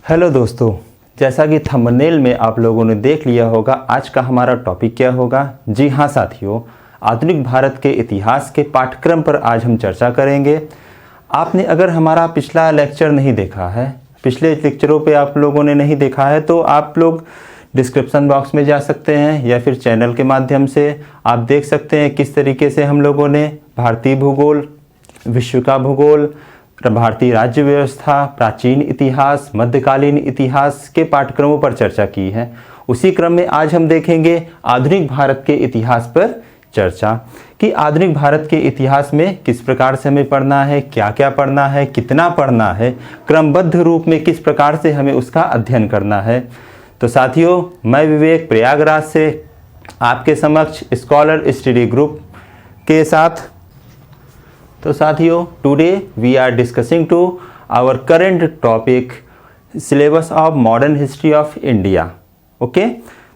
Hello दोस्तों, जैसा कि थंबनेल में आप लोगों ने देख लिया होगा आज का हमारा टॉपिक क्या होगा। जी हाँ साथियों, आधुनिक भारत के इतिहास के पाठ्यक्रम पर आज हम चर्चा करेंगे। आपने अगर हमारा पिछला लेक्चर नहीं देखा है, पिछले लेक्चरों पे आप लोगों ने नहीं देखा है, तो आप लोग डिस्क्रिप्शन बॉक्स में जा सकते हैं या फिर चैनल के माध्यम से आप देख सकते हैं किस तरीके से हम लोगों ने भारतीय भूगोल, विश्व का भूगोल, भारतीय राज्य व्यवस्था, प्राचीन इतिहास, मध्यकालीन इतिहास के पाठ्यक्रमों पर चर्चा की है। उसी क्रम में आज हम देखेंगे आधुनिक भारत के इतिहास पर चर्चा कि आधुनिक भारत के इतिहास में किस प्रकार से हमें पढ़ना है, क्या क्या पढ़ना है, कितना पढ़ना है, क्रमबद्ध रूप में किस प्रकार से हमें उसका अध्ययन करना है। तो साथियों, मैं विवेक प्रयागराज से आपके समक्ष स्कॉलर स्टडी ग्रुप के साथ। तो साथियों, today we are discussing to our current topic syllabus of modern history of India. Okay,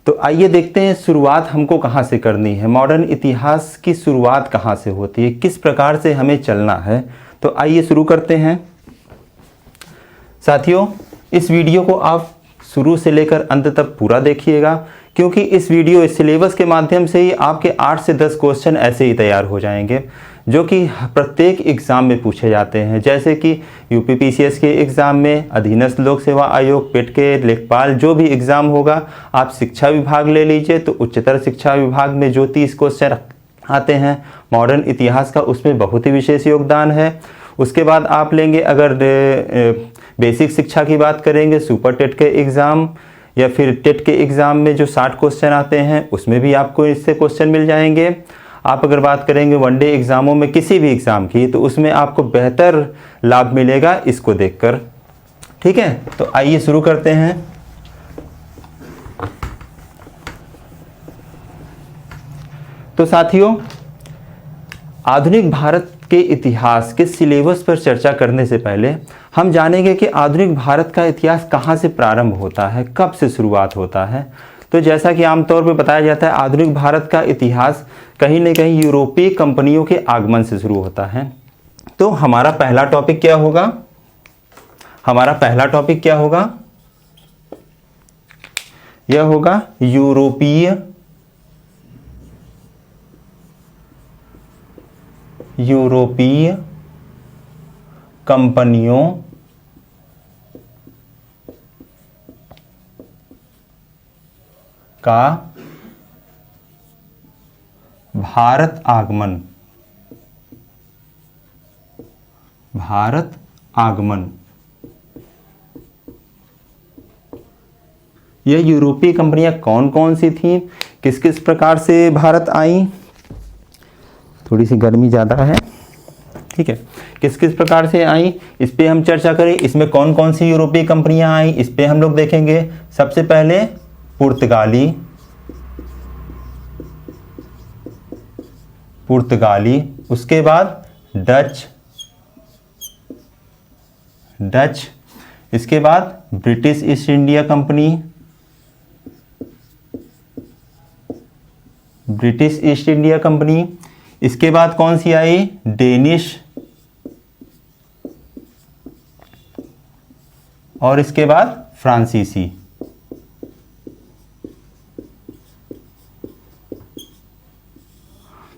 तो आइए देखते हैं शुरुआत हमको कहाँ से करनी है, मॉडर्न इतिहास की शुरुआत कहाँ से होती है, किस प्रकार से हमें चलना है। तो आइए शुरू करते हैं। साथियों, इस वीडियो को आप शुरू से लेकर अंत तक पूरा देखिएगा, क्योंकि इस वीडियो इस सिलेबस के माध्यम से ही आपके 8 से 10 क्वेश्चन ऐसे ही तैयार हो जाएंगे जो कि प्रत्येक एग्ज़ाम में पूछे जाते हैं। जैसे कि यूपीपीसीएस के एग्ज़ाम में, अधीनस्थ लोक सेवा आयोग, पेट के लेखपाल, जो भी एग्ज़ाम होगा, आप शिक्षा विभाग ले लीजिए तो उच्चतर शिक्षा विभाग में जो 30 क्वेश्चन आते हैं मॉडर्न इतिहास का, उसमें बहुत ही विशेष योगदान है। उसके बाद आप लेंगे अगर बेसिक शिक्षा की बात करेंगे, सुपर टेट के एग्ज़ाम या फिर टेट के एग्ज़ाम में जो 60 क्वेश्चन आते हैं उसमें भी आपको इससे क्वेश्चन मिल जाएंगे। आप अगर बात करेंगे वनडे एग्ज़ामों में किसी भी एग्ज़ाम की, तो उसमें आपको बेहतर लाभ मिलेगा इसको देखकर। ठीक है, तो आइए शुरू करते हैं। तो साथियों, आधुनिक भारत के इतिहास के सिलेबस पर चर्चा करने से पहले हम जानेंगे कि आधुनिक भारत का इतिहास कहाँ से प्रारंभ होता है, कब से शुरुआत होता है। तो जैसा कि आमतौर पर बताया जाता है, आधुनिक भारत का इतिहास कहीं न कहीं यूरोपीय कंपनियों के आगमन से शुरू होता है। तो हमारा पहला टॉपिक क्या होगा, हमारा पहला टॉपिक क्या होगा, यह होगा यूरोपीय कंपनियों का भारत आगमन। यह यूरोपीय कंपनियां कौन कौन सी थीं, किस किस प्रकार से भारत आई। थोड़ी सी गर्मी ज़्यादा है, ठीक है, किस किस प्रकार से आई इस पे हम चर्चा करें। इसमें कौन कौन सी यूरोपीय कंपनियां आई इस पे हम लोग देखेंगे। सबसे पहले पुर्तगाली, उसके बाद डच, इसके बाद ब्रिटिश ईस्ट इंडिया कंपनी, इसके बाद कौन सी आई, डेनिश, और इसके बाद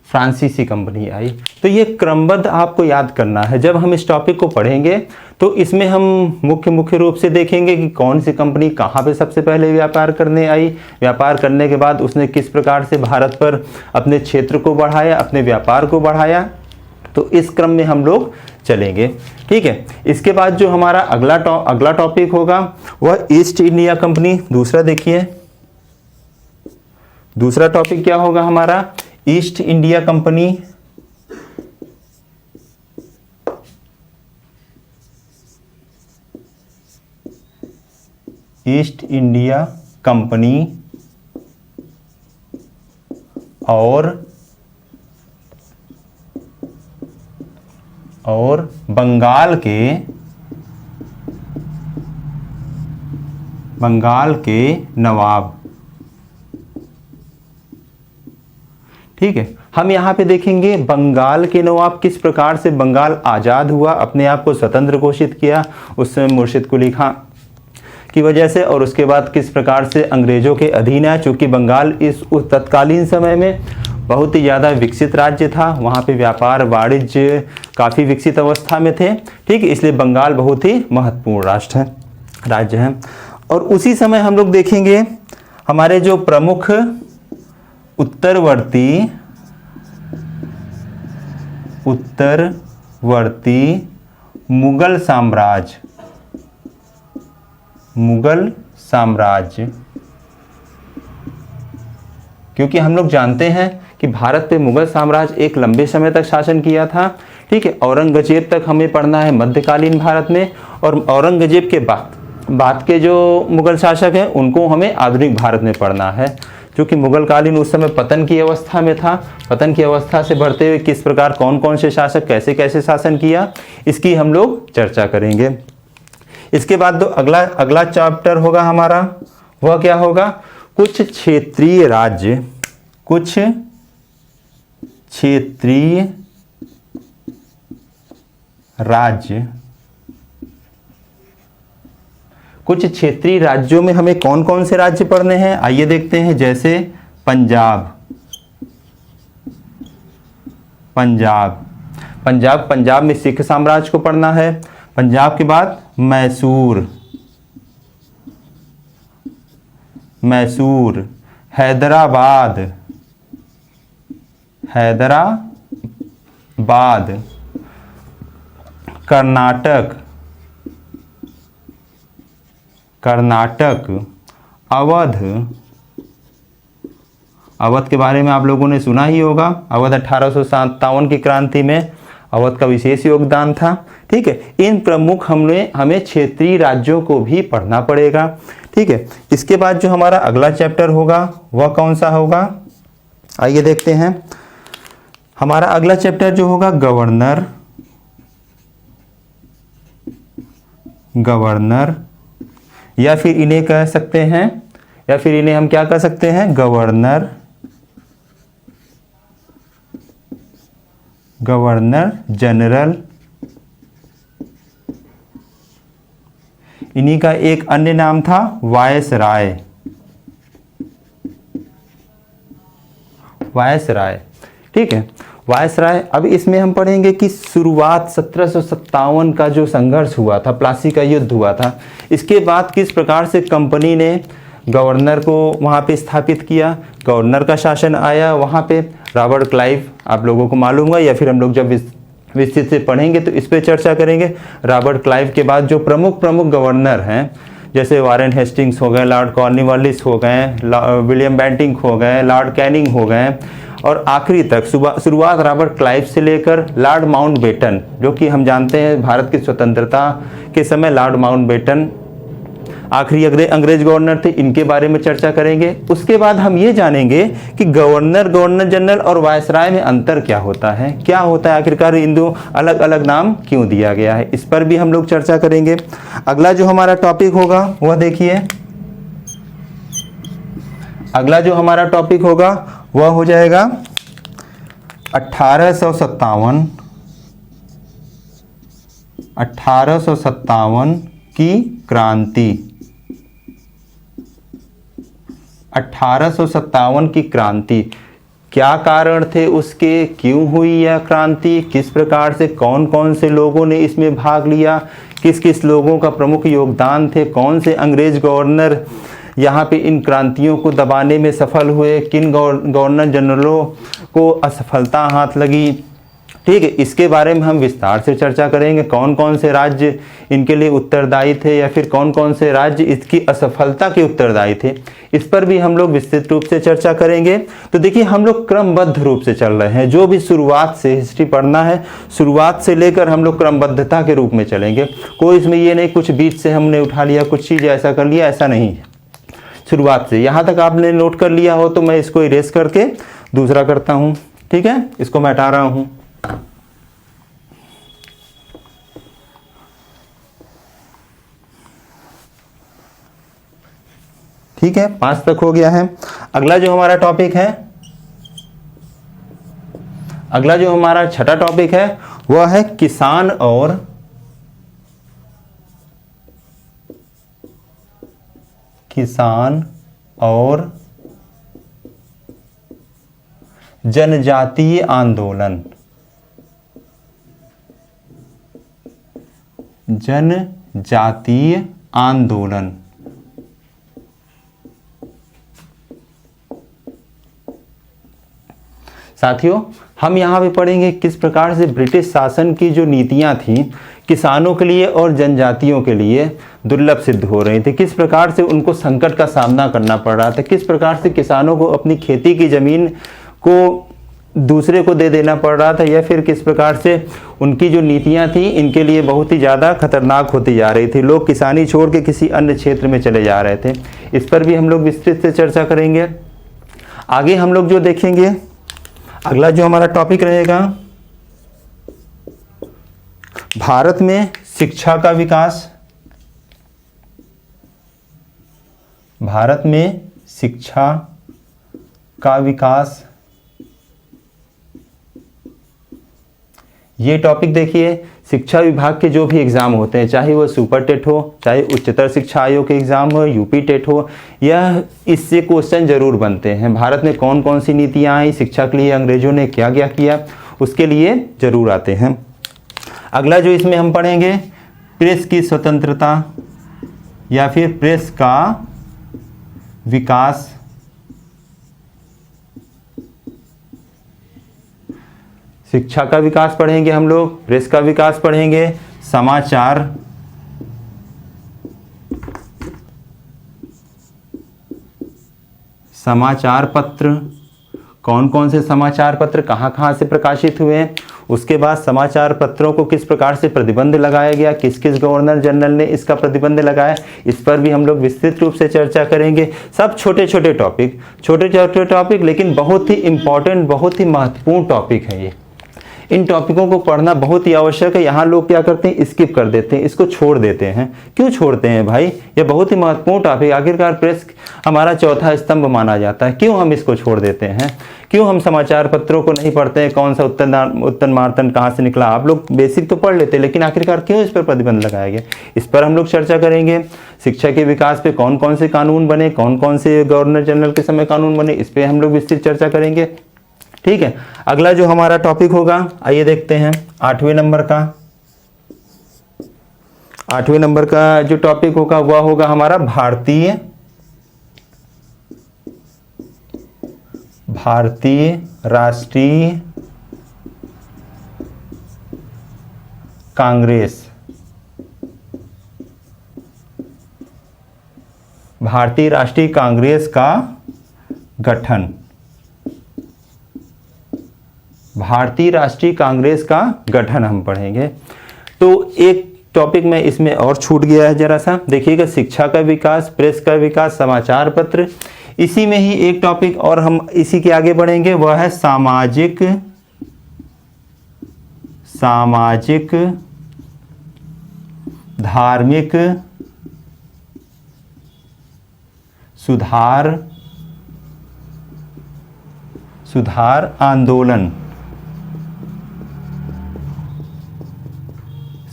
फ्रांसीसी कंपनी आई। तो ये क्रमबद्ध आपको याद करना है। जब हम इस टॉपिक को पढ़ेंगे तो इसमें हम मुख्य रूप से देखेंगे कि कौन सी कंपनी कहाँ पे सबसे पहले व्यापार करने आई, व्यापार करने के बाद उसने किस प्रकार से भारत पर अपने क्षेत्र को बढ़ाया, अपने व्यापार को बढ़ाया। तो इस क्रम में हम लोग चलेंगे, ठीक है। इसके बाद जो हमारा अगला टॉपिक होगा वह ईस्ट इंडिया कंपनी। दूसरा देखिए, दूसरा टॉपिक क्या होगा हमारा, east India company. East India company और बंगाल के नवाब। ठीक है, हम यहाँ पे देखेंगे बंगाल के नवाब किस प्रकार से बंगाल आज़ाद हुआ, अपने आप को स्वतंत्र घोषित किया। उस समय मुर्शिद कुली खां की वजह से, और उसके बाद किस प्रकार से अंग्रेजों के अधीन आया, चूँकि बंगाल उस तत्कालीन समय में बहुत ही ज़्यादा विकसित राज्य था, वहाँ पे व्यापार वाणिज्य काफ़ी विकसित अवस्था में थे, ठीक है, इसलिए बंगाल बहुत ही महत्वपूर्ण राज्य है। और उसी समय हम लोग देखेंगे हमारे जो प्रमुख उत्तरवर्ती मुगल साम्राज्य, क्योंकि हम लोग जानते हैं कि भारत पे मुगल साम्राज्य एक लंबे समय तक शासन किया था, ठीक है। औरंगजेब तक हमें पढ़ना है मध्यकालीन भारत में, और औरंगजेब के बाद के जो मुगल शासक हैं उनको हमें आधुनिक भारत में पढ़ना है, क्योंकि मुगल कालीन उस समय पतन की अवस्था में था। पतन की अवस्था से बढ़ते हुए किस प्रकार कौन कौन से शासक कैसे कैसे शासन किया, इसकी हम लोग चर्चा करेंगे। इसके बाद जो अगला चैप्टर होगा हमारा, वह क्या होगा, कुछ क्षेत्रीय राज्य कुछ क्षेत्रीय राज्यों में हमें कौन कौन से राज्य पढ़ने हैं, आइए देखते हैं। जैसे पंजाब में सिख साम्राज्य को पढ़ना है। पंजाब के बाद मैसूर, हैदराबाद, कर्नाटक, अवध के बारे में आप लोगों ने सुना ही होगा। अवध 1857 की क्रांति में अवध का विशेष योगदान था, ठीक है। इन प्रमुख हमें क्षेत्रीय राज्यों को भी पढ़ना पड़ेगा, ठीक है। इसके बाद जो हमारा अगला चैप्टर होगा वह कौन सा होगा, आइए देखते हैं। हमारा अगला चैप्टर जो होगा गवर्नर, या फिर इन्हें कह सकते हैं, या फिर इन्हें हम क्या कह सकते हैं, गवर्नर जनरल। इन्हीं का एक अन्य नाम था वायसराय, ठीक है, वायसराय। अब इसमें हम पढ़ेंगे कि शुरुआत 1757 का जो संघर्ष हुआ था, प्लासी का युद्ध हुआ था, इसके बाद किस प्रकार से कंपनी ने गवर्नर को वहाँ पे स्थापित किया, गवर्नर का शासन आया वहाँ पे। रॉबर्ट क्लाइव आप लोगों को मालूम है, या फिर हम लोग जब विस्तृत से पढ़ेंगे तो इस पे चर्चा करेंगे। रॉबर्ट क्लाइव के बाद जो प्रमुख गवर्नर हैं, जैसे वारेन हेस्टिंग्स हो गए, लॉर्ड कॉर्नवालिस हो गए, विलियम बेंटिंक हो गए, लॉर्ड कैनिंग हो गए, और आखिरी तक शुरुआत रॉबर्ट क्लाइव से लेकर लॉर्ड माउंटबेटन, जो कि हम जानते हैं भारत की स्वतंत्रता के समय लॉर्ड माउंटबेटन आखिरी अंग्रेज गवर्नर थे, इनके बारे में चर्चा करेंगे। उसके बाद हम ये जानेंगे कि गवर्नर जनरल और वायसराय में अंतर क्या होता है, आखिरकार इन दो अलग अलग नाम क्यों दिया गया है, इस पर भी हम लोग चर्चा करेंगे। अगला जो हमारा टॉपिक होगा वह देखिए, अगला जो हमारा टॉपिक होगा वह हो जाएगा 1857 की क्रांति। 1857 की क्रांति, क्या कारण थे उसके, क्यों हुई यह क्रांति, किस प्रकार से कौन कौन से लोगों ने इसमें भाग लिया, किस किस लोगों का प्रमुख योगदान थे, कौन से अंग्रेज गवर्नर यहाँ पे इन क्रांतियों को दबाने में सफल हुए, किन गवर्नर जनरलों को असफलता हाथ लगी, ठीक है। इसके बारे में हम विस्तार से चर्चा करेंगे। कौन कौन से राज्य इनके लिए उत्तरदायी थे, या फिर कौन कौन से राज्य इसकी असफलता के उत्तरदायी थे, इस पर भी हम लोग विस्तृत रूप से चर्चा करेंगे। तो देखिए हम लोग क्रमबद्ध रूप से चल रहे हैं, जो भी शुरुआत से हिस्ट्री पढ़ना है, शुरुआत से लेकर हम लोग क्रमबद्धता के रूप में चलेंगे। कोई इसमें ये नहीं कुछ बीच से हमने उठा लिया, कुछ चीज़ ऐसा कर लिया, ऐसा नहीं है। शुरुआत से यहाँ तक आपने नोट कर लिया हो तो मैं इसको इरेज करके दूसरा करता हूँ, ठीक है, इसको मैं हटा रहा हूँ। ठीक है, 5 तक हो गया है। अगला जो हमारा टॉपिक है, अगला जो हमारा छठा टॉपिक है वह है किसान और जनजातीय आंदोलन, जनजातीय आंदोलन। साथियों, हम यहाँ पे पढ़ेंगे किस प्रकार से ब्रिटिश शासन की जो नीतियाँ थी किसानों के लिए और जनजातियों के लिए दुर्लभ सिद्ध हो रही थी, किस प्रकार से उनको संकट का सामना करना पड़ रहा था, किस प्रकार से किसानों को अपनी खेती की ज़मीन को दूसरे को दे देना पड़ रहा था, या फिर किस प्रकार से उनकी जो नीतियाँ थी इनके लिए बहुत ही ज़्यादा खतरनाक होती जा रही थी। लोग किसानी छोड़ के किसी अन्य क्षेत्र में चले जा रहे थे। इस पर भी हम लोग विस्तृत से चर्चा करेंगे। आगे हम लोग जो देखेंगे, अगला जो हमारा टॉपिक रहेगा, भारत में शिक्षा का विकास। भारत में शिक्षा का विकास, ये टॉपिक देखिए। शिक्षा विभाग के जो भी एग्ज़ाम होते हैं, चाहे वो सुपर टेट हो, चाहे उच्चतर शिक्षा आयोग के एग्ज़ाम हो, यूपी टेट हो, यह इससे क्वेश्चन जरूर बनते हैं। भारत में कौन कौन सी नीतियाँ आई शिक्षा के लिए, अंग्रेजों ने क्या क्या किया, उसके लिए जरूर आते हैं। अगला जो इसमें हम पढ़ेंगे, प्रेस की स्वतंत्रता या फिर प्रेस का विकास। शिक्षा का विकास पढ़ेंगे हम लोग, प्रेस का विकास पढ़ेंगे, समाचार पत्र, कौन कौन से समाचार पत्र कहाँ कहाँ से प्रकाशित हुए हैं, उसके बाद समाचार पत्रों को किस प्रकार से प्रतिबंध लगाया गया, किस किस गवर्नर जनरल ने इसका प्रतिबंध लगाया, इस पर भी हम लोग विस्तृत रूप से चर्चा करेंगे। सब छोटे छोटे टॉपिक लेकिन बहुत ही इंपॉर्टेंट, बहुत ही महत्वपूर्ण टॉपिक है ये। इन टॉपिकों को पढ़ना बहुत ही आवश्यक है। यहाँ लोग क्या करते हैं, स्किप कर देते हैं, इसको छोड़ देते हैं। क्यों छोड़ते हैं भाई, ये बहुत ही महत्वपूर्ण टॉपिक। आखिरकार प्रेस हमारा चौथा स्तंभ माना जाता है, क्यों हम इसको छोड़ देते हैं, क्यों हम समाचार पत्रों को नहीं पढ़ते हैं, कौन सा उत्तरमार्तन कहाँ से निकला, आप लोग बेसिक तो पढ़ लेते हैं, लेकिन आखिरकार क्यों इस पर प्रतिबंध लगाया गया, इस पर हम लोग चर्चा करेंगे। शिक्षा के विकास पे कौन कौन से कानून बने, कौन कौन से गवर्नर जनरल के समय कानून बने, इस पर हम लोग विस्तृत चर्चा करेंगे। ठीक है, अगला जो हमारा टॉपिक होगा, आइए देखते हैं 8वें नंबर का जो टॉपिक होगा वह होगा हमारा भारतीय राष्ट्रीय कांग्रेस। भारतीय राष्ट्रीय कांग्रेस का गठन, भारतीय राष्ट्रीय कांग्रेस का गठन हम पढ़ेंगे। तो एक टॉपिक में इसमें और छूट गया है, जरा सा देखिएगा, शिक्षा का विकास, प्रेस का विकास, समाचार पत्र, इसी में ही एक टॉपिक और हम इसी के आगे बढ़ेंगे, वह है सामाजिक धार्मिक सुधार आंदोलन।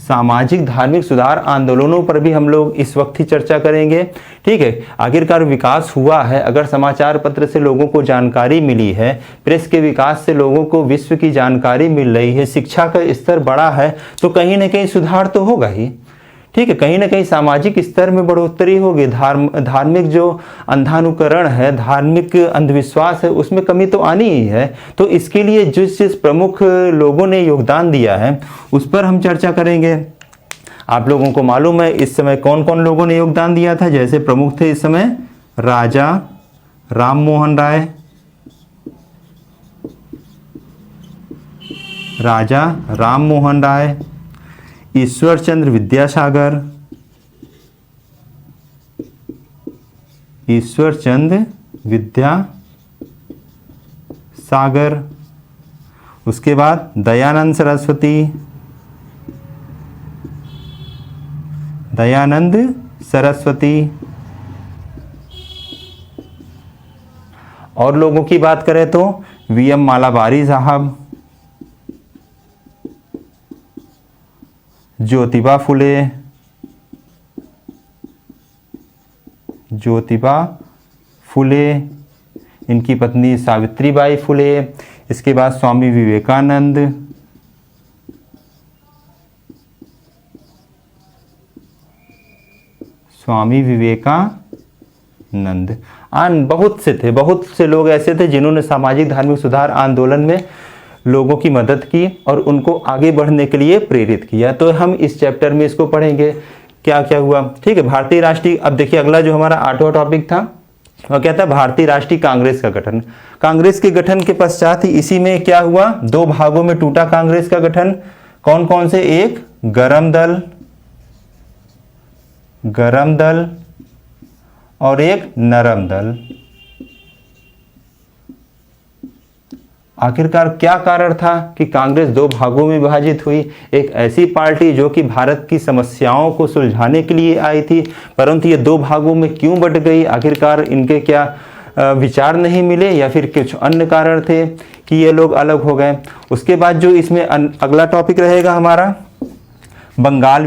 सामाजिक धार्मिक सुधार आंदोलनों पर भी हम लोग इस वक्त ही चर्चा करेंगे। ठीक है, आखिरकार विकास हुआ है, अगर समाचार पत्र से लोगों को जानकारी मिली है, प्रेस के विकास से लोगों को विश्व की जानकारी मिल रही है, शिक्षा का स्तर बढ़ा है, तो कहीं ना कहीं सुधार तो होगा ही। ठीक है, कहीं ना कहीं सामाजिक स्तर में बढ़ोतरी होगी, धार्मिक जो अंधानुकरण है, धार्मिक अंधविश्वास है, उसमें कमी तो आनी ही है। तो इसके लिए जिस प्रमुख लोगों ने योगदान दिया है उस पर हम चर्चा करेंगे। आप लोगों को मालूम है इस समय कौन कौन लोगों ने योगदान दिया था। जैसे प्रमुख थे इस समय राजा राम मोहन राय, ईश्वर चंद्र विद्यासागर, उसके बाद दयानंद सरस्वती, और लोगों की बात करें तो वीएम मालाबारी साहब, ज्योतिबा फुले, ज्योतिबा फुले, इनकी पत्नी सावित्रीबाई फुले, इसके बाद स्वामी विवेकानंद, स्वामी विवेकानंद। बहुत से लोग ऐसे थे जिन्होंने सामाजिक धार्मिक सुधार आंदोलन में लोगों की मदद की और उनको आगे बढ़ने के लिए प्रेरित किया। तो हम इस चैप्टर में इसको पढ़ेंगे क्या क्या हुआ। ठीक है, भारतीय राष्ट्रीय, अब देखिए अगला जो हमारा 8वां टॉपिक था वह क्या था, भारतीय राष्ट्रीय कांग्रेस का गठन। कांग्रेस के गठन के पश्चात ही इसी में क्या हुआ, 2 भागों में टूटा कांग्रेस का गठन। कौन कौन से, एक गरम दल और एक नरम दल। आखिरकार क्या कारण था कि कांग्रेस 2 भागों में विभाजित हुई। एक ऐसी पार्टी जो कि भारत की समस्याओं को सुलझाने के लिए आई थी, परंतु ये 2 भागों में क्यों बट गई, आखिरकार इनके क्या विचार नहीं मिले या फिर कुछ अन्य कारण थे कि ये लोग अलग हो गए। उसके बाद जो इसमें अगला टॉपिक रहेगा हमारा बंगाल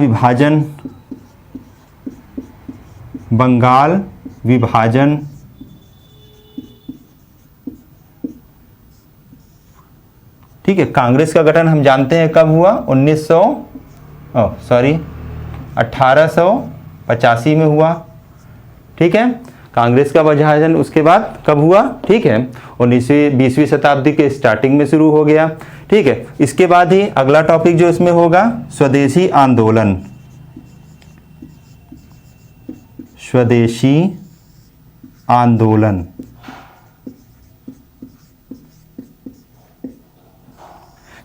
विभाजन। ठीक है, कांग्रेस का गठन हम जानते हैं कब हुआ, 1885 में हुआ। ठीक है, कांग्रेस का विभाजन उसके बाद कब हुआ, ठीक है, 19वीं शताब्दी के स्टार्टिंग में शुरू हो गया। ठीक है, इसके बाद ही अगला टॉपिक जो इसमें होगा स्वदेशी आंदोलन।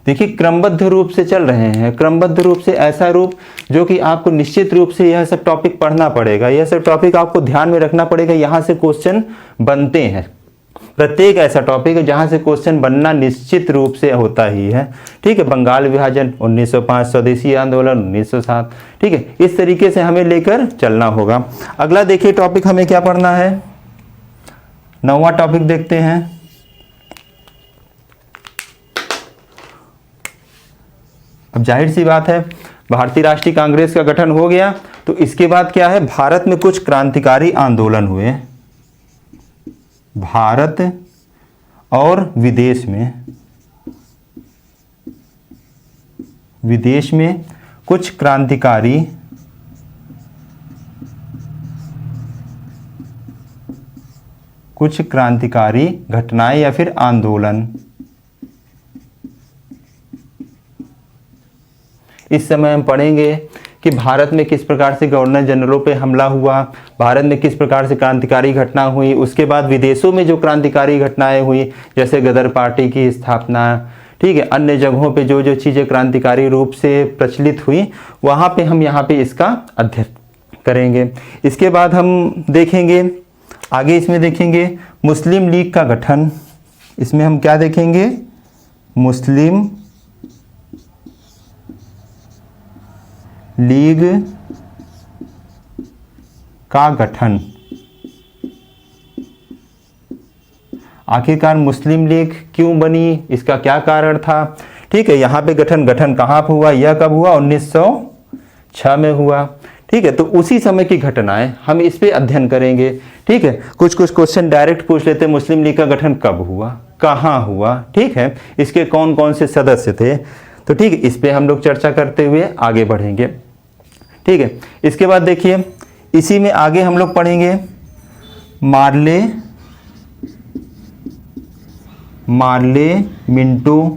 देखिए क्रमबद्ध रूप से चल रहे हैं, क्रमबद्ध रूप से, ऐसा रूप जो कि आपको निश्चित रूप से यह सब टॉपिक पढ़ना पड़ेगा, यह सब टॉपिक आपको ध्यान में रखना पड़ेगा। यहाँ से क्वेश्चन बनते हैं, प्रत्येक ऐसा टॉपिक है जहाँ से क्वेश्चन बनना निश्चित रूप से होता ही है। ठीक है, बंगाल विभाजन 1905, स्वदेशी आंदोलन 1907। ठीक है, इस तरीके से हमें लेकर चलना होगा। अगला देखिए टॉपिक हमें क्या पढ़ना है, 9वां टॉपिक देखते हैं। अब जाहिर सी बात है भारतीय राष्ट्रीय कांग्रेस का गठन हो गया, तो इसके बाद क्या है, भारत में कुछ क्रांतिकारी आंदोलन हुए, भारत और विदेश में कुछ क्रांतिकारी घटनाएं या फिर आंदोलन। इस समय हम पढ़ेंगे कि भारत में किस प्रकार से गवर्नर जनरलों पे हमला हुआ, भारत में किस प्रकार से क्रांतिकारी घटना हुई, उसके बाद विदेशों में जो क्रांतिकारी घटनाएं हुई जैसे गदर पार्टी की स्थापना, ठीक है, अन्य जगहों पे जो जो चीज़ें क्रांतिकारी रूप से प्रचलित हुई वहाँ पे हम यहाँ पे इसका अध्ययन करेंगे। इसके बाद हम देखेंगे आगे, इसमें देखेंगे मुस्लिम लीग का गठन। इसमें हम क्या देखेंगे, मुस्लिम लीग का गठन। आखिरकार मुस्लिम लीग क्यों बनी, इसका क्या कारण था। ठीक है, यहाँ पे गठन कहाँ पे हुआ, यह कब हुआ, 1906 में हुआ। ठीक है, तो उसी समय की घटनाएं हम इस पे अध्ययन करेंगे। ठीक है, कुछ क्वेश्चन डायरेक्ट पूछ लेते हैं, मुस्लिम लीग का गठन कब हुआ, कहाँ हुआ, ठीक है, इसके कौन कौन से सदस्य थे। तो ठीक है, इस पे हम लोग चर्चा करते हुए आगे बढ़ेंगे। ठीक है, इसके बाद देखिए इसी में आगे हम लोग पढ़ेंगे मार्ले मिंटो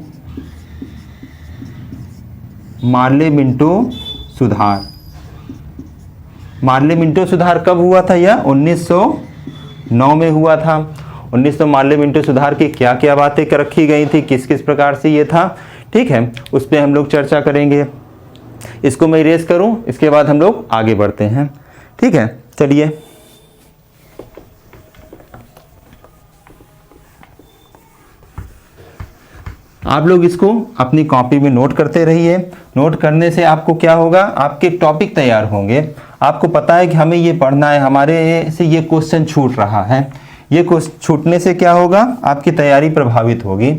सुधार। मार्ले मिंटो सुधार कब हुआ था, यह 1909 में हुआ था। 1900 मार्ले मिंटो सुधार की क्या क्या बातें रखी गई थी, किस किस प्रकार से ये था, ठीक है, उस पर हम लोग चर्चा करेंगे। इसको मैं इरेज करूं, इसके बाद हम लोग आगे बढ़ते हैं। ठीक है, चलिए आप लोग इसको अपनी कॉपी में नोट करते रहिए। नोट करने से आपको क्या होगा, आपके टॉपिक तैयार होंगे। आपको पता है कि हमें ये पढ़ना है, हमारे से ये क्वेश्चन छूट रहा है, ये क्वेश्चन छूटने से क्या होगा, आपकी तैयारी प्रभावित होगी।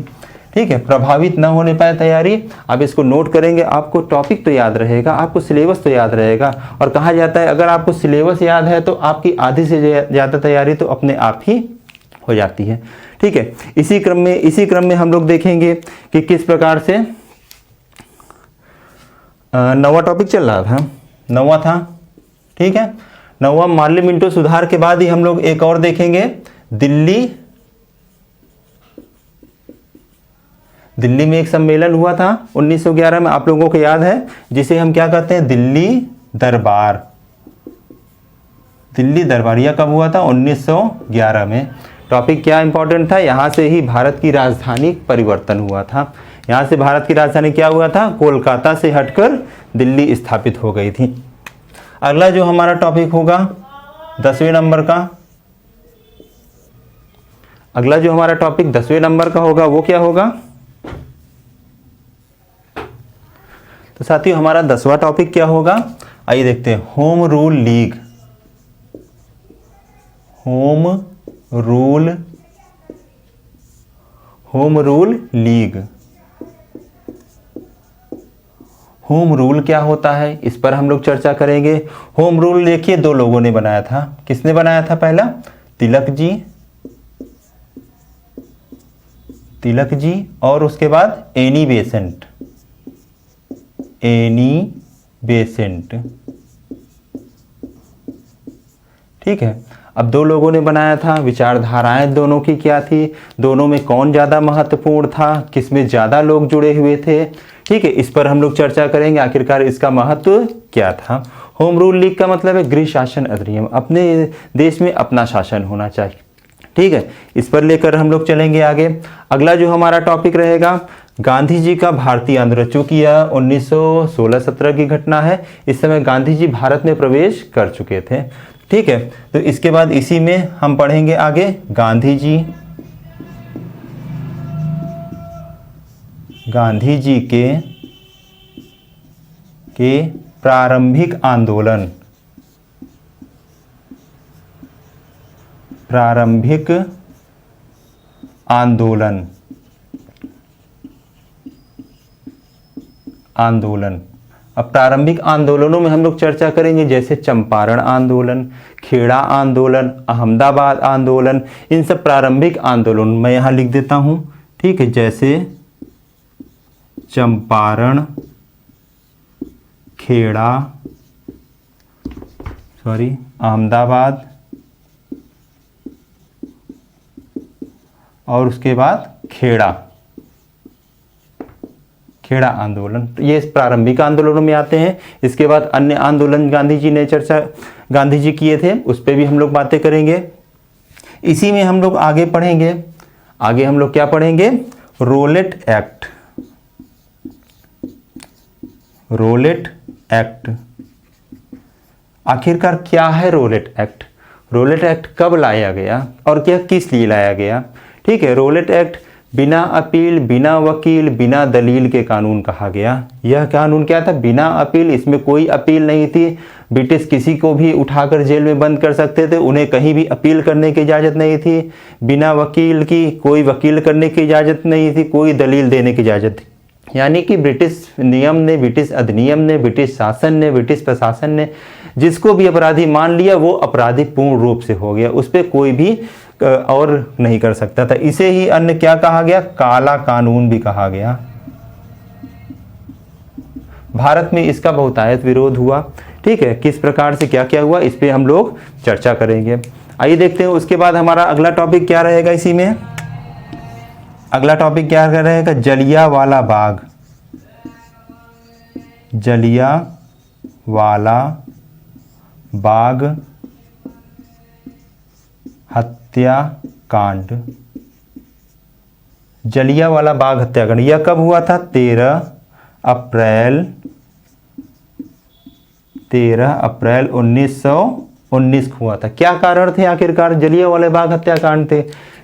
ठीक है, प्रभावित ना होने पाए तैयारी। आप इसको नोट करेंगे, आपको टॉपिक तो याद रहेगा, आपको सिलेबस तो याद रहेगा। और कहा जाता है अगर आपको सिलेबस याद है तो आपकी आधी से ज़्यादा तैयारी तो अपने आप ही हो जाती है। ठीक है, इसी क्रम में हम लोग देखेंगे कि किस प्रकार से नवा टॉपिक चल रहा था, नवा था। ठीक है, नवा मार्ली मिंटो सुधार के बाद ही हम लोग एक और देखेंगे, दिल्ली में एक सम्मेलन हुआ था 1911 में, आप लोगों को याद है, जिसे हम क्या कहते हैं, दिल्ली दरबार। दिल्ली दरबार यह कब हुआ था, 1911 में। टॉपिक क्या इंपॉर्टेंट था, यहाँ से ही भारत की राजधानी परिवर्तन हुआ था। यहाँ से भारत की राजधानी क्या हुआ था, कोलकाता से हटकर दिल्ली स्थापित हो गई थी। अगला जो हमारा टॉपिक होगा 10वें नंबर का, अगला जो हमारा टॉपिक 10वें नंबर का होगा वो क्या होगा। तो साथियों हमारा 10वां टॉपिक क्या होगा, आइए देखते हैं, home rule league. Home rule league. Home rule क्या होता है, इस पर हम लोग चर्चा करेंगे। होम रूल देखिए दो लोगों ने बनाया था, किसने बनाया था, पहला तिलक जी और उसके बाद एनी बेसेंट। ठीक है, अब दो लोगों ने बनाया था, विचारधाराएं दोनों की क्या थी, दोनों में कौन ज़्यादा महत्वपूर्ण था, किसमें ज़्यादा लोग जुड़े हुए थे। ठीक है, इस पर हम लोग चर्चा करेंगे, आखिरकार इसका महत्व क्या था। होम रूल लीग का मतलब है गृह शासन अधिनियम, अपने देश में अपना शासन होना चाहिए। ठीक है, इस पर लेकर हम लोग चलेंगे आगे। अगला जो हमारा टॉपिक रहेगा, गांधी जी का भारतीय आंदोलन। चूंकि यह 1916-17 की घटना है, इस समय गांधी जी भारत में प्रवेश कर चुके थे। ठीक है, तो इसके बाद इसी में हम पढ़ेंगे आगे गांधी जी के प्रारंभिक आंदोलन। अब प्रारंभिक आंदोलनों में हम लोग चर्चा करेंगे, जैसे चंपारण आंदोलन, खेड़ा आंदोलन, अहमदाबाद आंदोलन, इन सब प्रारंभिक आंदोलन मैं यहाँ लिख देता हूँ। ठीक है, जैसे चंपारण, अहमदाबाद और उसके बाद खेड़ा आंदोलन, ये इस प्रारंभिक आंदोलनों में आते हैं। इसके बाद अन्य आंदोलन गांधी जी किए थे, उस पर भी हम लोग बातें करेंगे। इसी में हम लोग आगे पढ़ेंगे, आगे हम लोग क्या पढ़ेंगे, रोलेट एक्ट। आखिरकार क्या है रोलेट एक्ट, रोलेट एक्ट कब लाया गया और क्या किस लिए लाया गया। ठीक है, रोलेट एक्ट बिना अपील, बिना वकील, बिना दलील के कानून कहा गया। यह कानून क्या था, बिना अपील, इसमें कोई अपील नहीं थी। ब्रिटिश किसी को भी उठाकर जेल में बंद कर सकते थे, उन्हें कहीं भी अपील करने की इजाज़त नहीं थी। बिना वकील की, कोई वकील करने की इजाज़त नहीं थी, कोई दलील देने की इजाज़त थी। यानी कि ब्रिटिश नियम ने, ब्रिटिश अधिनियम ने, ब्रिटिश शासन ने, ब्रिटिश प्रशासन ने जिसको भी अपराधी मान लिया वो अपराधी पूर्ण रूप से हो गया, उस पर कोई भी और नहीं कर सकता था। इसे ही अन्य क्या कहा गया, काला कानून भी कहा गया। भारत में इसका बहुतायत विरोध हुआ। ठीक है, किस प्रकार से क्या क्या हुआ इस पे हम लोग चर्चा करेंगे। आइए देखते हैं उसके बाद हमारा अगला टॉपिक क्या रहेगा। इसी में अगला टॉपिक क्या रहेगा, जलियांवाला बाग हत्याकांड। जलियांवाला बाग हत्याकांड यह कब हुआ था, 13 अप्रैल 1919 को हुआ था। क्या कारण थे आखिरकार जलियांवाला बाग हत्याकांड थे,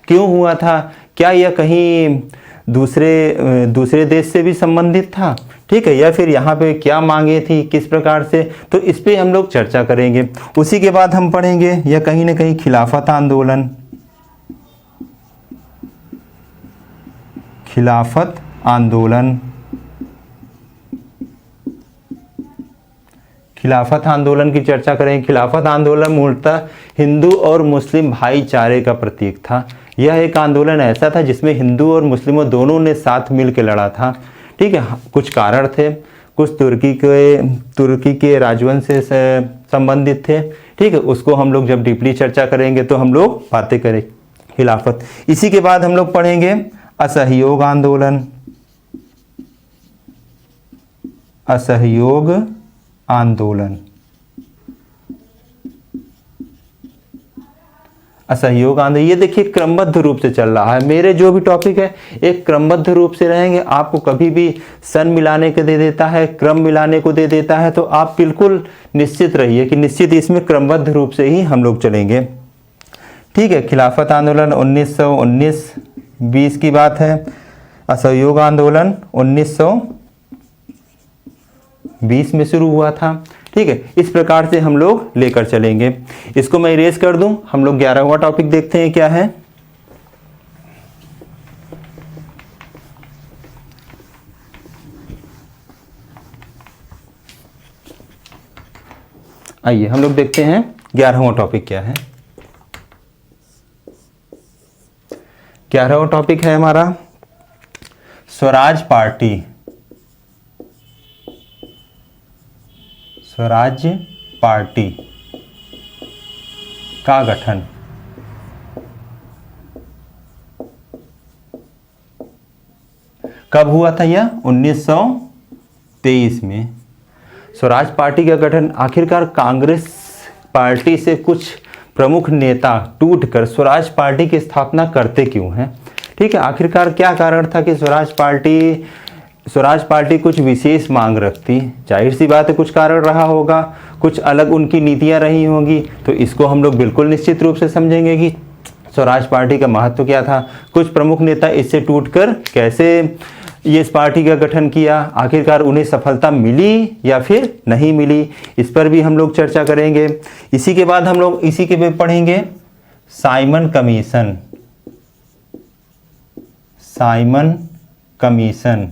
क्यों हुआ था, क्या यह कहीं दूसरे देश से भी संबंधित था, ठीक है, या फिर यहाँ पे क्या मांगे थी, किस प्रकार से, तो इस पे हम लोग चर्चा करेंगे। उसी के बाद हम पढ़ेंगे या कहीं ना कहीं खिलाफत खिलाफत आंदोलन। खिलाफत आंदोलन की चर्चा करें। खिलाफत आंदोलन मूलतः हिंदू और मुस्लिम भाईचारे का प्रतीक था। यह एक आंदोलन ऐसा था जिसमें हिंदू और मुस्लिमों दोनों ने साथ मिलकर लड़ा था। ठीक है, कुछ कारण थे, कुछ तुर्की के राजवंश से संबंधित थे। ठीक है, उसको हम लोग जब डीपली चर्चा करेंगे तो हम लोग बातें करें खिलाफत। इसी के बाद हम लोग पढ़ेंगे असहयोग आंदोलन। असहयोग आंदोलन। असहयोग आंदोलन, ये देखिए क्रमबद्ध रूप से चल रहा है। मेरे जो भी टॉपिक है एक क्रमबद्ध रूप से रहेंगे। आपको कभी भी सन मिलाने को दे देता है, क्रम मिलाने को दे देता है, तो आप बिल्कुल निश्चित रहिए कि निश्चित इसमें क्रमबद्ध रूप से ही हम लोग चलेंगे। ठीक है, खिलाफत आंदोलन 1919-20 की बात है। असहयोग आंदोलन 1920 में शुरू हुआ था। ठीक है, इस प्रकार से हम लोग लेकर चलेंगे। इसको मैं इरेज कर दूं। हम लोग 11वां टॉपिक देखते हैं क्या है। आइए हम लोग देखते हैं 11वां टॉपिक क्या है। 11वां टॉपिक है हमारा स्वराज पार्टी। स्वराज पार्टी का गठन। कब हुआ था यह? 1923 में। स्वराज पार्टी का गठन आखिरकार कांग्रेस पार्टी से कुछ प्रमुख नेता टूटकर स्वराज पार्टी की स्थापना करते क्यों हैं? ठीक है, आखिरकार क्या कारण था कि स्वराज पार्टी कुछ विशेष मांग रखती? जाहिर सी बात है कुछ कारण रहा होगा, कुछ अलग उनकी नीतियां रही होंगी। तो इसको हम लोग बिल्कुल निश्चित रूप से समझेंगे कि स्वराज पार्टी का महत्व क्या था, कुछ प्रमुख नेता इससे टूटकर कैसे ये इस पार्टी का गठन किया, आखिरकार उन्हें सफलता मिली या फिर नहीं मिली, इस पर भी हम लोग चर्चा करेंगे। इसी के बाद हम लोग इसी के में पढ़ेंगे साइमन कमीशन। साइमन कमीशन,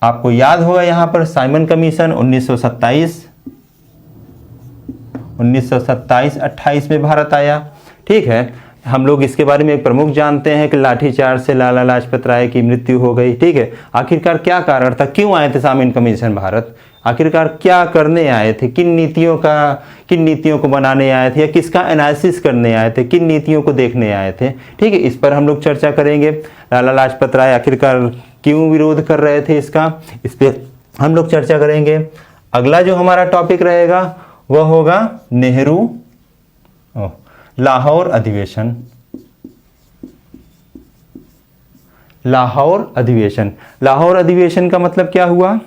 आपको याद होगा यहां पर साइमन कमीशन 1927-28 में भारत आया। ठीक है, हम लोग इसके बारे में एक प्रमुख जानते हैं कि लाठीचार्ज से लाला लाजपत राय की मृत्यु हो गई। ठीक है, आखिरकार क्या कारण था, क्यों आए थे साइमन कमीशन भारत, आखिरकार क्या करने आए थे, किन नीतियों को बनाने आए थे या किसका एनालिसिस करने आए थे, किन नीतियों को देखने आए थे। ठीक है, इस पर हम लोग चर्चा करेंगे। लाला लाजपत राय आखिरकार क्यों विरोध कर रहे थे इसका, इस पर हम लोग चर्चा करेंगे। अगला जो हमारा टॉपिक रहेगा वह होगा लाहौर अधिवेशन। लाहौर अधिवेशन, लाहौर अधिवेशन का मतलब क्या हुआ?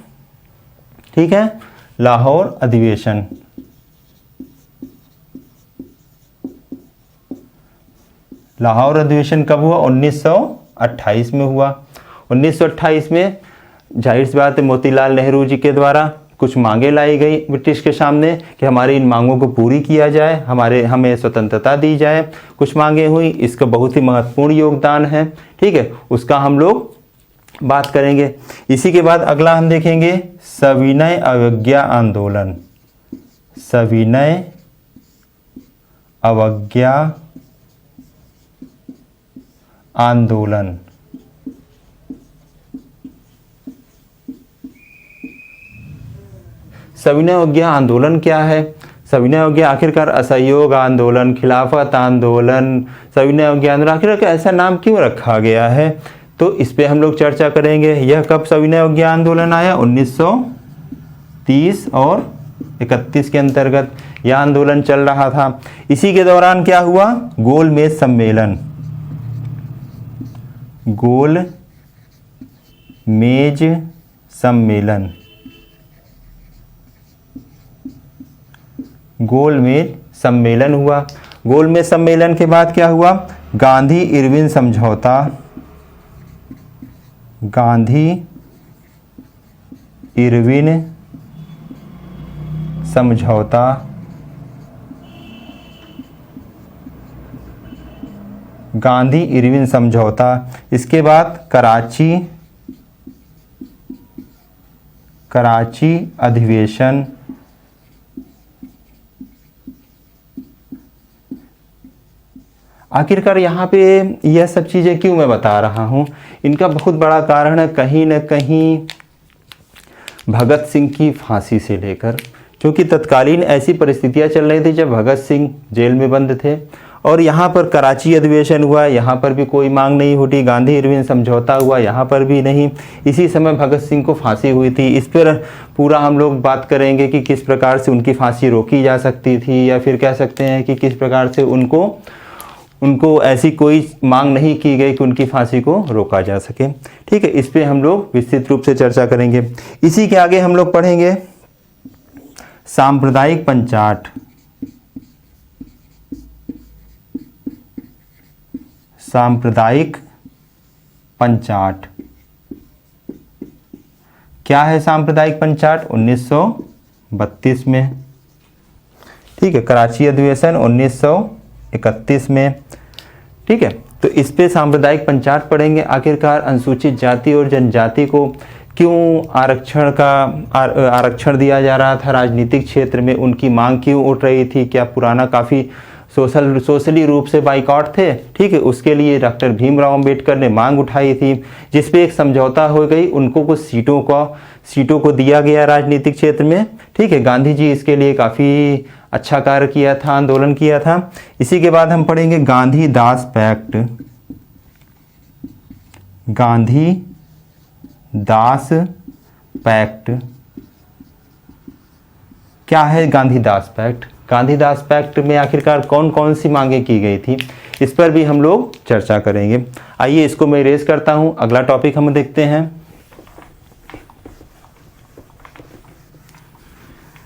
ठीक है, लाहौर अधिवेशन, लाहौर अधिवेशन कब हुआ? 1928 में हुआ। 1928 में जाहिर सी बात है मोतीलाल नेहरू जी के द्वारा कुछ मांगे लाई गई ब्रिटिश के सामने कि हमारी इन मांगों को पूरी किया जाए, हमें स्वतंत्रता दी जाए। कुछ मांगे हुई, इसका बहुत ही महत्वपूर्ण योगदान है। ठीक है, उसका हम लोग बात करेंगे। इसी के बाद अगला हम देखेंगे सविनय अवज्ञा आंदोलन। सविनय अवज्ञा आंदोलन, सविनय अवज्ञा आंदोलन क्या है? सविनय अवज्ञा आखिरकार असहयोग आंदोलन, खिलाफत आंदोलन, सविनय अवज्ञा आंदोलन आखिरकार ऐसा नाम क्यों रखा गया है? तो इस पे हम लोग चर्चा करेंगे। यह कब सविनय अवज्ञा आंदोलन आया? 1930 और 31 के अंतर्गत यह आंदोलन चल रहा था। इसी के दौरान क्या हुआ? गोलमेज सम्मेलन। गोलमेज सम्मेलन, गोलमेज सम्मेलन हुआ। गोलमेज सम्मेलन के बाद क्या हुआ? गांधी इरविन समझौता। गांधी इरविन समझौता, गांधी इरविन समझौता। इसके बाद कराची अधिवेशन। आखिरकार यहाँ पे यह सब चीज़ें क्यों मैं बता रहा हूँ, इनका बहुत बड़ा कारण है कहीं न कहीं भगत सिंह की फांसी से लेकर, क्योंकि तत्कालीन ऐसी परिस्थितियाँ चल रही थी जब भगत सिंह जेल में बंद थे और यहाँ पर कराची अधिवेशन हुआ, यहाँ पर भी कोई मांग नहीं उठी। गांधी इरविन समझौता हुआ, यहाँ पर भी नहीं। इसी समय भगत सिंह को फांसी हुई थी। इस पर पूरा हम लोग बात करेंगे कि किस प्रकार से उनकी फांसी रोकी जा सकती थी, या फिर कह सकते हैं कि किस प्रकार से उनको ऐसी कोई मांग नहीं की गई कि उनकी फांसी को रोका जा सके। ठीक है, इस पे हम लोग विस्तृत रूप से चर्चा करेंगे। इसी के आगे हम लोग पढ़ेंगे सांप्रदायिक पंचाट। सांप्रदायिक पंचाट क्या है? सांप्रदायिक पंचाट 1932 में, ठीक है, कराची अधिवेशन 1931 में। ठीक है, तो इस पे सांप्रदायिक पंचाट पढ़ेंगे। आखिरकार अनुसूचित जाति और जनजाति को क्यों आरक्षण दिया जा रहा था राजनीतिक क्षेत्र में, उनकी मांग क्यों उठ रही थी, क्या पुराना काफ़ी सोशली रूप से बाइकआउट थे। ठीक है, उसके लिए डॉक्टर भीमराव अंबेडकर ने मांग उठाई थी, जिस पे एक समझौता हो गई, उनको कुछ सीटों को दिया गया राजनीतिक क्षेत्र में। ठीक है, गांधी जी इसके लिए काफ़ी अच्छा कार्य किया था, आंदोलन किया था। इसी के बाद हम पढ़ेंगे गांधी-दास पैक्ट। गांधी-दास पैक्ट क्या है? गांधी-दास पैक्ट, गांधी-दास पैक्ट में आखिरकार कौन कौन सी मांगें की गई थी, इस पर भी हम लोग चर्चा करेंगे। आइए इसको मैं इरेज करता हूं, अगला टॉपिक हम देखते हैं।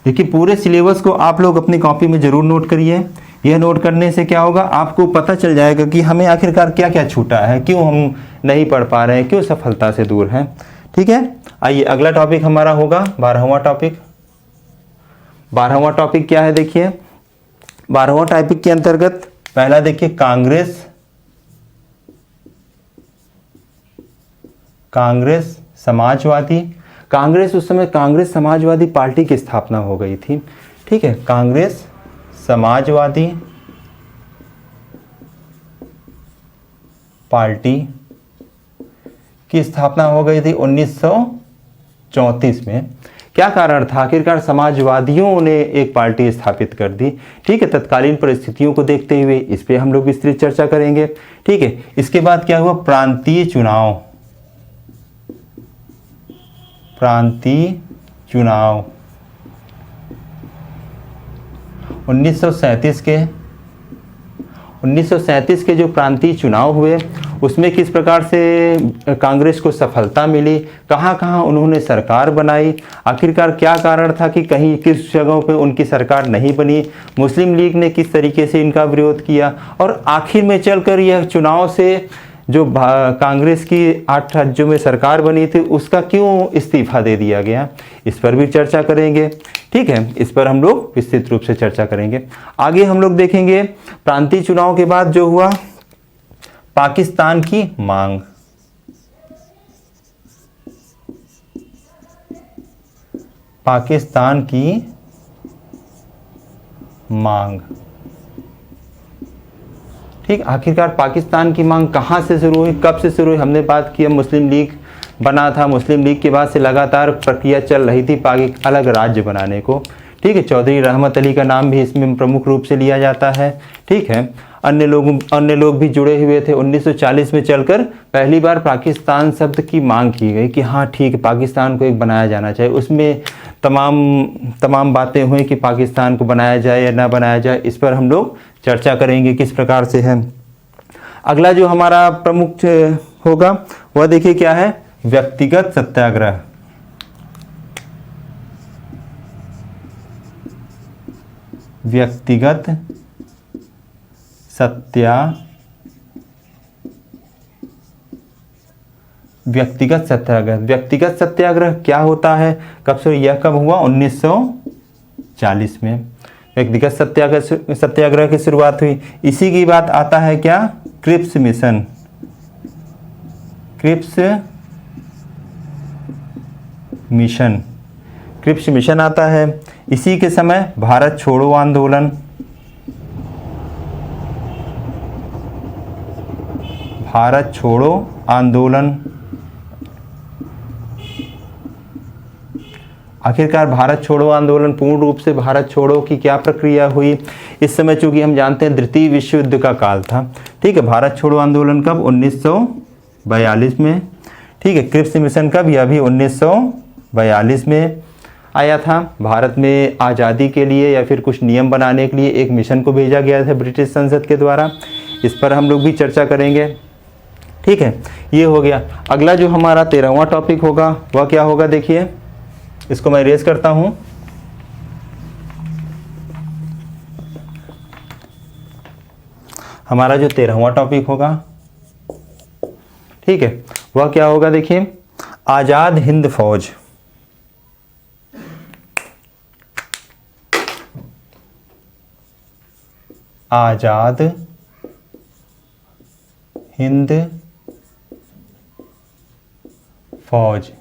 देखिए, पूरे सिलेबस को आप लोग अपनी कॉपी में जरूर नोट करिए। यह नोट करने से क्या होगा, आपको पता चल जाएगा कि हमें आखिरकार क्या क्या छूटा है, क्यों हम नहीं पढ़ पा रहे हैं, क्यों सफलता से दूर हैं। ठीक है, आइए अगला टॉपिक हमारा होगा 12वां टॉपिक। 12वां टॉपिक क्या है? देखिए, 12वां टॉपिक के अंतर्गत पहला देखिए कांग्रेस समाजवादी। कांग्रेस, उस समय कांग्रेस समाजवादी पार्टी की स्थापना हो गई थी। ठीक है, कांग्रेस समाजवादी पार्टी की स्थापना हो गई थी 1934 में। क्या कारण था? आखिरकार समाजवादियों ने एक पार्टी स्थापित कर दी। ठीक है, तत्कालीन परिस्थितियों को देखते हुए इस पे हम लोग विस्तृत चर्चा करेंगे। ठीक है, इसके बाद क्या हुआ? प्रांतीय चुनाव 1937 के जो प्रांतीय चुनाव हुए, उसमें किस प्रकार से कांग्रेस को सफलता मिली, कहाँ कहाँ उन्होंने सरकार बनाई, आखिरकार क्या कारण था कि कहीं किस जगहों पे उनकी सरकार नहीं बनी, मुस्लिम लीग ने किस तरीके से इनका विरोध किया, और आखिर में चलकर यह चुनाव से जो कांग्रेस की 8 राज्यों में सरकार बनी थी, उसका क्यों इस्तीफा दे दिया गया, इस पर भी चर्चा करेंगे। ठीक है, इस पर हम लोग विस्तृत रूप से चर्चा करेंगे। आगे हम लोग देखेंगे प्रांतीय चुनाव के बाद जो हुआ, पाकिस्तान की मांग। पाकिस्तान की मांग। ठीक, आखिरकार पाकिस्तान की मांग कहाँ से शुरू हुई, कब से शुरू हुई? हमने बात की, मुस्लिम लीग बना था, मुस्लिम लीग के बाद से लगातार प्रक्रिया चल रही थी अलग राज्य बनाने को। ठीक है, चौधरी रहमत अली का नाम भी इसमें प्रमुख रूप से लिया जाता है। ठीक है, अन्य लोग भी जुड़े हुए थे। 1940 में चलकर पहली बार पाकिस्तान शब्द की मांग की गई कि हाँ ठीक है, पाकिस्तान को एक बनाया जाना चाहिए। उसमें तमाम बातें हुई कि पाकिस्तान को बनाया जाए या ना बनाया जाए, इस पर हम लोग चर्चा करेंगे किस प्रकार से है। अगला जो हमारा प्रमुख होगा वह देखिए क्या है, व्यक्तिगत सत्याग्रह। व्यक्तिगत सत्याग्रह। व्यक्तिगत सत्याग्रह क्या होता है, कब से, यह कब हुआ? 1940 में व्यक्तिगत सत्याग्रह की शुरुआत हुई। इसी की बात आता है क्या, Cripps Mission, Cripps Mission, Cripps Mission आता है। इसी के समय भारत छोड़ो आंदोलन, भारत छोड़ो आंदोलन। आखिरकार भारत छोड़ो आंदोलन, पूर्ण रूप से भारत छोड़ो की क्या प्रक्रिया हुई? इस समय चूंकि हम जानते हैं द्वितीय विश्व युद्ध का काल था, ठीक है। भारत छोड़ो आंदोलन कब? 1942 में, ठीक है। क्रिप्स मिशन कब? यह भी 1942 में आया था। भारत में आज़ादी के लिए या फिर कुछ नियम बनाने के लिए एक मिशन को भेजा गया था ब्रिटिश संसद के द्वारा। इस पर हम लोग भी चर्चा करेंगे, ठीक है। ये हो गया। अगला जो हमारा 13वां टॉपिक होगा वह क्या होगा? देखिए, इसको मैं रेज करता हूं। हमारा जो 13वां टॉपिक होगा, ठीक है, वह क्या होगा? देखिए, आजाद हिंद फौज। आजाद हिंद फौज,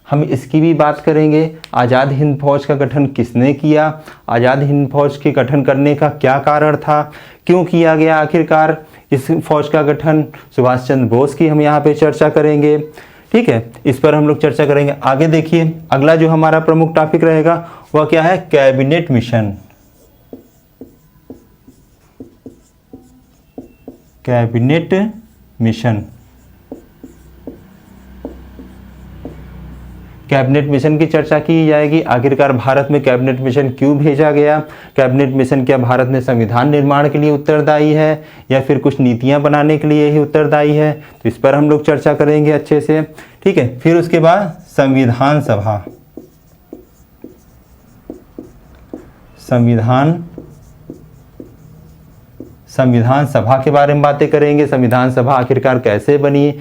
हम इसकी भी बात करेंगे। आज़ाद हिंद फौज का गठन किसने किया? आज़ाद हिंद फौज के गठन करने का क्या कारण था? क्यों किया गया आखिरकार इस फौज का गठन? सुभाष चंद्र बोस की हम यहाँ पे चर्चा करेंगे, ठीक है। इस पर हम लोग चर्चा करेंगे। आगे देखिए, अगला जो हमारा प्रमुख टॉपिक रहेगा वह क्या है? Cabinet mission. Cabinet mission, cabinet mission की चर्चा की जाएगी। आखिरकार भारत में कैबिनेट मिशन क्यों भेजा गया? कैबिनेट मिशन क्या भारत में संविधान निर्माण के लिए उत्तरदायी है या फिर कुछ नीतियां बनाने के लिए ही उत्तरदायी है? तो इस पर हम लोग चर्चा करेंगे अच्छे से, ठीक है। फिर उसके बाद संविधान सभा, संविधान सभा के बारे में बातें करेंगे। संविधान सभा आखिरकार कैसे बनी?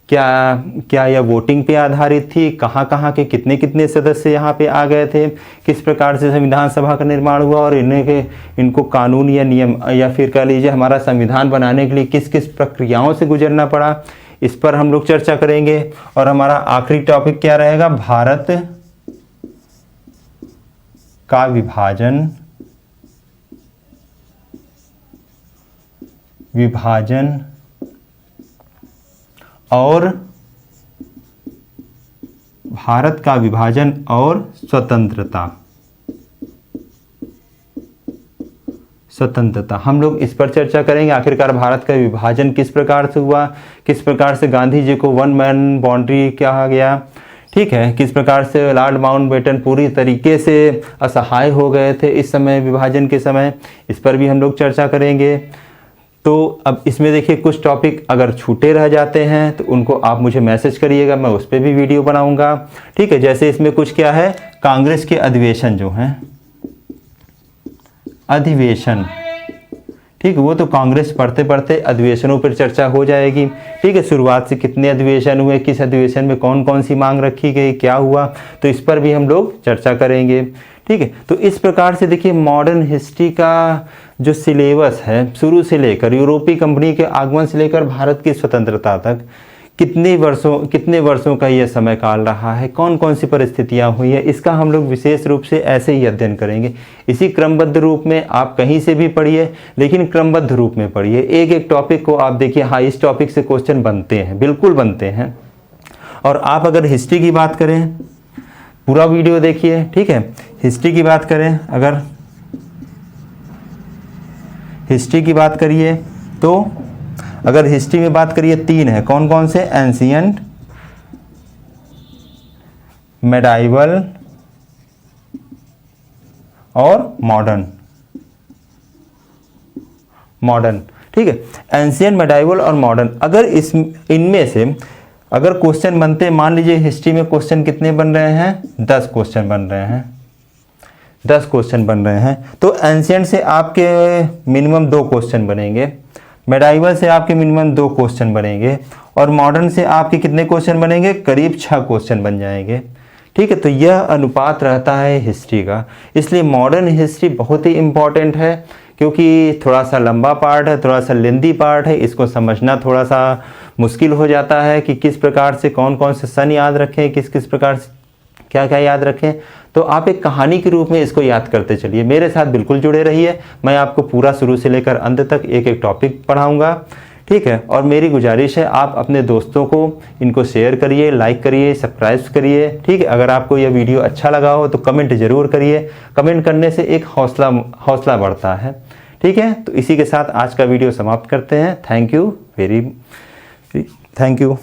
क्या यह वोटिंग पे आधारित थी? कहाँ कहाँ के कितने कितने सदस्य यहाँ पे आ गए थे? किस प्रकार से संविधान सभा का निर्माण हुआ और इनको कानून या नियम या फिर कह लीजिए हमारा संविधान बनाने के लिए किस किस प्रक्रियाओं से गुजरना पड़ा? इस पर हम लोग चर्चा करेंगे। और हमारा आखिरी टॉपिक क्या रहेगा? भारत का विभाजन और भारत का विभाजन और स्वतंत्रता हम लोग इस पर चर्चा करेंगे। आखिरकार भारत का विभाजन किस प्रकार से हुआ? किस प्रकार से गांधी जी को वन मैन बाउंड्री कहा गया? ठीक है, किस प्रकार से लॉर्ड माउंटबेटन पूरी तरीके से असहाय हो गए थे इस समय विभाजन के समय? इस पर भी हम लोग चर्चा करेंगे। तो अब इसमें देखिए, कुछ टॉपिक अगर छूटे रह जाते हैं तो उनको आप मुझे मैसेज करिएगा, मैं उस पर भी वीडियो बनाऊंगा, ठीक है। जैसे इसमें कुछ क्या है, कांग्रेस के अधिवेशन जो हैं, अधिवेशन, ठीक है, वो तो कांग्रेस पढ़ते पढ़ते अधिवेशनों पर चर्चा हो जाएगी, ठीक है। शुरुआत से कितने अधिवेशन हुए, किस अधिवेशन में कौन कौन सी मांग रखी गई, क्या हुआ, तो इस पर भी हम लोग चर्चा करेंगे, ठीक है। तो इस प्रकार से देखिए, मॉडर्न हिस्ट्री का जो सिलेबस है, शुरू से लेकर यूरोपीय कंपनी के आगमन से लेकर भारत की स्वतंत्रता तक कितने वर्षों का यह समय काल रहा है, कौन कौन सी परिस्थितियां हुई है, इसका हम लोग विशेष रूप से ऐसे ही अध्ययन करेंगे। इसी क्रमबद्ध रूप में आप कहीं से भी पढ़िए, लेकिन क्रमबद्ध रूप में पढ़िए। एक एक टॉपिक को आप देखिए, हाँ इस टॉपिक से क्वेश्चन बनते हैं, बिल्कुल बनते हैं। और आप अगर हिस्ट्री की बात करें, पूरा वीडियो देखिए, ठीक है। हिस्ट्री की बात करें, अगर हिस्ट्री की बात करिए तो अगर हिस्ट्री में बात करिए, 3 है, कौन कौन से? एंशिएंट, मेडाइवल और मॉडर्न, ठीक है। एंशिएंट, मेडाइवल और मॉडर्न, अगर इनमें से अगर क्वेश्चन बनते हैं, मान लीजिए हिस्ट्री में क्वेश्चन कितने बन रहे हैं? 10 क्वेश्चन बन रहे हैं, 10 क्वेश्चन बन रहे हैं। तो एंशिएंट से आपके मिनिमम 2 क्वेश्चन बनेंगे, मेडाइवल से आपके मिनिमम 2 क्वेश्चन बनेंगे, और मॉडर्न से आपके कितने क्वेश्चन बनेंगे? करीब 6 क्वेश्चन बन जाएंगे, ठीक है। तो यह अनुपात रहता है हिस्ट्री का, इसलिए मॉडर्न हिस्ट्री बहुत ही इम्पॉर्टेंट है। क्योंकि थोड़ा सा लंबा पार्ट है, थोड़ा सा लेंदी पार्ट है, इसको समझना थोड़ा सा मुश्किल हो जाता है कि किस प्रकार से कौन कौन से सन याद रखें, किस किस प्रकार से क्या क्या याद रखें। तो आप एक कहानी के रूप में इसको याद करते चलिए, मेरे साथ बिल्कुल जुड़े रहिए। मैं आपको पूरा शुरू से लेकर अंत तक एक एक टॉपिक पढ़ाऊँगा, ठीक है। और मेरी गुजारिश है आप अपने दोस्तों को इनको शेयर करिए, लाइक करिए, सब्सक्राइब करिए, ठीक है। अगर आपको यह वीडियो अच्छा लगा हो तो कमेंट ज़रूर करिए, कमेंट करने से एक हौसला बढ़ता है, ठीक है। तो इसी के साथ आज का वीडियो समाप्त करते हैं। Thank you.